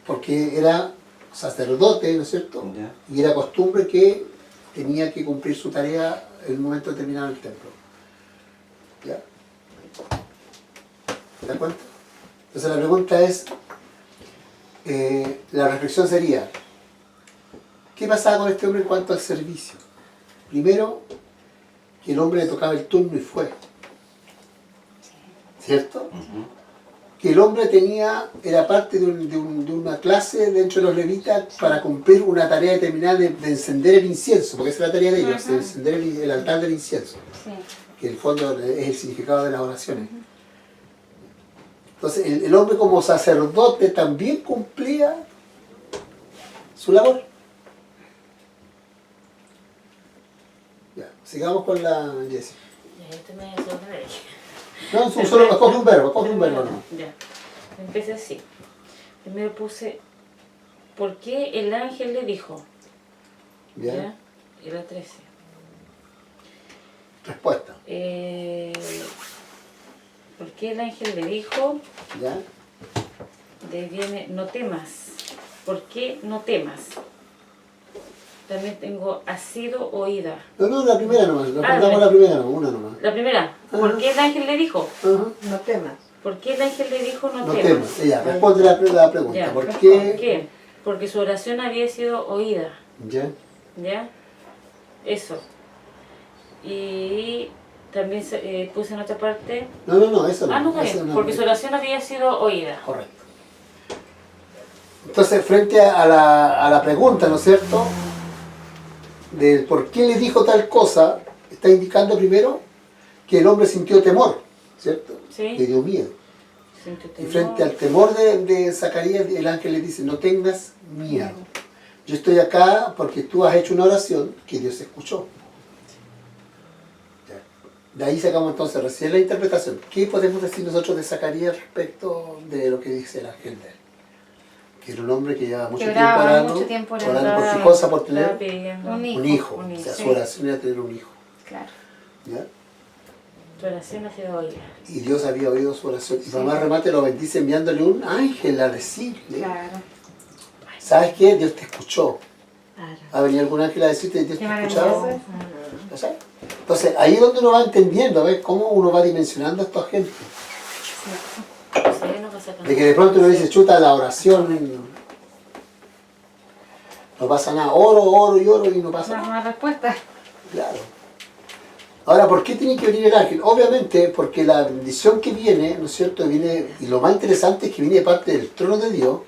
porque era sacerdote, ¿no es cierto? ¿Ya? Y era costumbre que tenía que cumplir su tarea en un momento determinado en el templo. ¿Ya? ¿Te das cuenta? Entonces la pregunta es, la reflexión sería, ¿qué pasaba con este hombre en cuanto al servicio? Primero, que el hombre le tocaba el turno y fue. ¿Cierto? Que el hombre era parte de una clase dentro de los levitas para cumplir una tarea determinada de encender el incienso, porque esa es la tarea de ellos, de encender el altar del incienso, Sí. que en el fondo es el significado de las oraciones. Entonces el hombre como sacerdote también cumplía su labor. Ya, sigamos con la Jessie. Ya, esto me sorprende. No, solo escoge un verbo, no. Ya. Empecé así. Primero puse, ¿por qué el ángel le dijo? Bien, ¿Ya? Y la 13. respuesta. ¿Por qué el ángel le dijo? ¿Ya? De ahí viene, no temas. ¿Por qué no temas? También tengo, ha sido oída. No, la primera nomás, respondamos bien. la primera nomás, una nomás. La primera, ¿por qué el ángel le dijo? Ajá. No temas. ¿Por qué el ángel le dijo no, No temas? temas. Ya, responde la pregunta. Ya. ¿Por ¿Por qué? qué? Porque su oración había sido oída. Ya. ¿Ya? Eso. Y también puse en otra parte. No, eso no. Ah, no, está eso bien. no. Porque su oración había sido oída. Correcto. Entonces, frente a la pregunta, ¿no es cierto?, del por qué le dijo tal cosa, está indicando primero que el hombre sintió temor, ¿cierto? Sí. Le dio miedo. Siento Y temor. frente al temor de Zacarías, el ángel le dice, no tengas miedo. Yo estoy acá porque tú has hecho una oración que Dios escuchó. Ya. De ahí sacamos entonces recién la interpretación. ¿Qué podemos decir nosotros de Zacarías respecto de lo que dice el ángel de él? Que era un hombre que llevaba mucho Que tiempo oraba orando, mucho tiempo orando orando. por qué cosa, por Estaba tener pidiendo un hijo. un hijo. Un O sea, hijo. su oración era tener un hijo. Claro. ¿Ya? Tu oración ha sido oída. Y Dios había oído su oración. Y mamá remate lo bendice enviándole un ángel a decirle, Claro. ¿sabes qué? Dios te escuchó. Claro. ¿Ha venido algún ángel a decirte Dios Qué te maravilloso. escuchaba? ¿Cachai? Entonces, ahí es donde uno va entendiendo, ¿ves? Cómo uno va dimensionando a esta gente. Sí, no pasa nada. De que de pronto uno dice, chuta, la oración no pasa nada. Oro y oro y no pasa Esa es nada. una respuesta. Claro. Ahora, ¿por qué tiene que venir el ángel? Obviamente, porque la bendición que viene, ¿no es cierto? Viene, y lo más interesante es que viene de parte del trono de Dios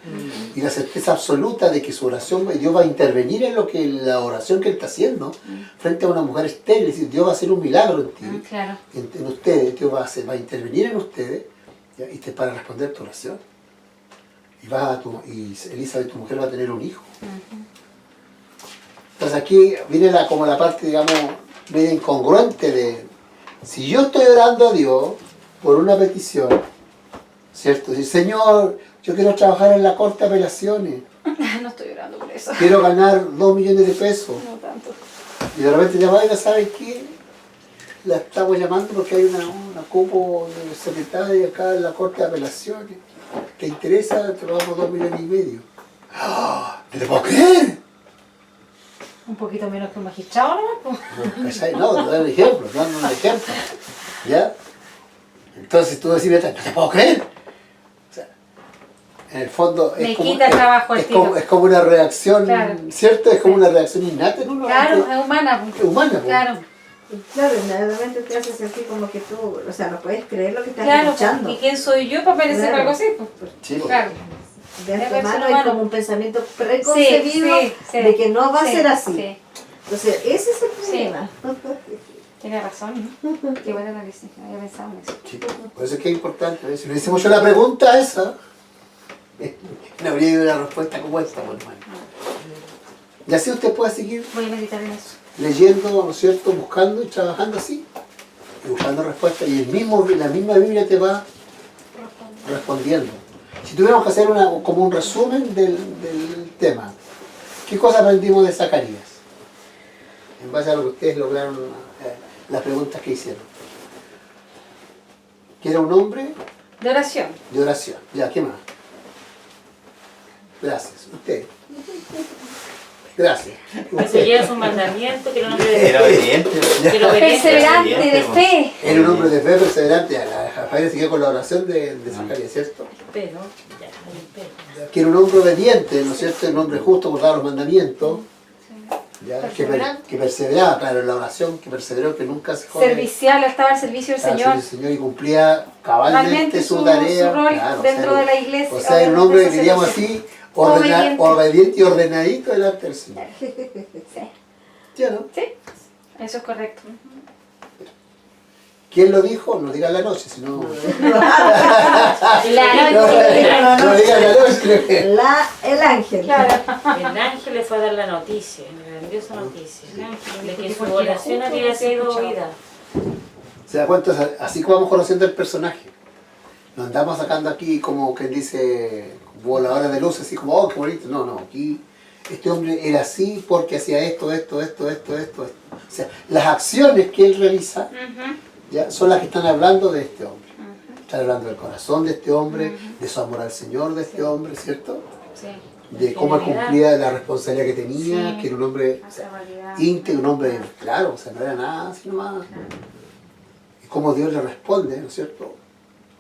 y la certeza absoluta de que su oración, Dios va a intervenir en lo que la oración que él está haciendo frente a una mujer estéril. Es decir, Dios va a hacer un milagro en ti, Claro. en ustedes. Dios va a intervenir en ustedes, ¿ya? Para responder tu oración. Y Elizabeth, tu mujer, va a tener un hijo. Entonces aquí viene como la parte, digamos, medio incongruente de, si yo estoy orando a Dios por una petición, ¿cierto? Si Señor, yo quiero trabajar en la corte de apelaciones, No estoy orando por eso. quiero ganar 2 millones de pesos, No tanto. y de repente llama y ¿sabes qué? La estamos llamando porque hay una cupo de secretaria acá en la corte de apelaciones. ¿Te interesa? Te pagamos 2,5 millones. ¡Ah! ¿No te puedo creer? Un poquito menos que un magistrado, ¿no? ¿Cachai? No, te doy un ejemplo, te doy un ejemplo. ¿Ya? Entonces tú decís, no te puedo creer. O sea, en el fondo Me quita el trabajo al tiro. es como una reacción, Claro. ¿cierto? Es como una reacción innata en uno. Claro, que- es humana. es humana. Pues. Claro, Claro, inmediatamente te hace sentir como que tú, o sea, no puedes creer lo que estás claro. escuchando. ¿Y quién soy yo para merecer Claro. algo así? Pues, Sí, pues. claro. De Es antemano persona hay humana. como un pensamiento preconcebido sí. de que no va a Sí, ser así. Sí. Entonces, ese es el Sí. problema. Tiene razón, ¿no? Qué bueno análisis. No había pensado en eso. Sí, por eso es que es importante. ¿ves? Si no hicimos yo la pregunta esa, no habría ido una respuesta como esta, pues, hermano. Y así usted puede seguir Voy a meditar en eso. leyendo, ¿no es cierto? Buscando y trabajando así. Y buscando respuestas. Y la misma Biblia te va respondiendo. Si tuviéramos que hacer como un resumen del tema, ¿qué cosa aprendimos de Zacarías? En base a lo que ustedes lograron, las preguntas que hicieron. Que era un hombre De oración. de oración. Ya, ¿qué más? Gracias. Usted. Gracias. Que seguía sus mandamientos, que era un hombre de Era obediente. que era obediente. Perseverante, de fe. Era un hombre de fe perseverante. Rafael siguió con la oración de Zacarías, ¿cierto? Pero, ya, hay un pero. Que era un hombre obediente, ¿no es cierto? Un hombre justo, guardaba los mandamientos. Ya, que perseveraba, claro, en la oración, que perseveró, que nunca se jode. Servicial, estaba al servicio del Al Señor. servicio del Señor y cumplía cabalmente Realmente su su tarea. rol claro, dentro o sea, de la iglesia, O sea, era un obviamente, hombre, diríamos sacerdocio. así, Obediente. obediente y ordenadito delante del Señor. Sí, ¿Ya no? sí, eso es correcto. ¿Quién lo dijo? No diga en la noche, sino... La No diga en la noche, creo que... El ángel. Claro. El ángel le fue a dar la noticia, la grandiosa noticia, de que su oración había sido oída. ¿Se da cuenta? O sea, así como vamos conociendo el personaje. Nos andamos sacando aquí como quien dice, voladora de luz, así como, oh, qué bonito. No, no, aquí este hombre era así porque hacía esto. O sea, las acciones que él realiza ya son las que están hablando de este hombre. Están hablando del corazón de este hombre, de su amor al Señor de este hombre, ¿cierto? Sí. De cómo él cumplía la responsabilidad que tenía, Sí. que era un hombre o sea, íntegro, un hombre claro, o sea, no era nada así nomás. Y cómo Dios le responde, ¿no es cierto?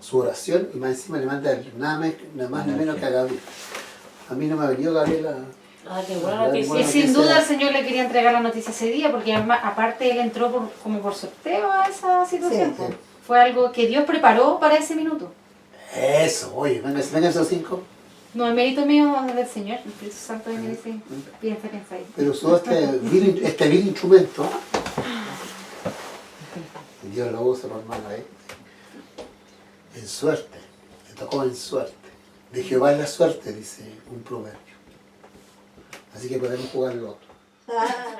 Su oración y más encima le manda nada más ni menos que a Gabriel. A mí no me ha venido Gabriel a... Ah, qué buena noticia. Y sin duda el Señor le quería entregar la noticia ese día, porque además, aparte él entró como por sorteo a esa situación. Sí, sí. Fue algo que Dios preparó para ese minuto. Eso, oye, vengan esos 5. No, el mérito mío es del Señor, el Espíritu Santo me dice, piensa ahí. Pero usó este vil instrumento. Dios lo usa, hermano, en suerte. Le tocó en suerte. De Jehová es la suerte, dice un proverbio. Así que podemos jugar el otro. Ah,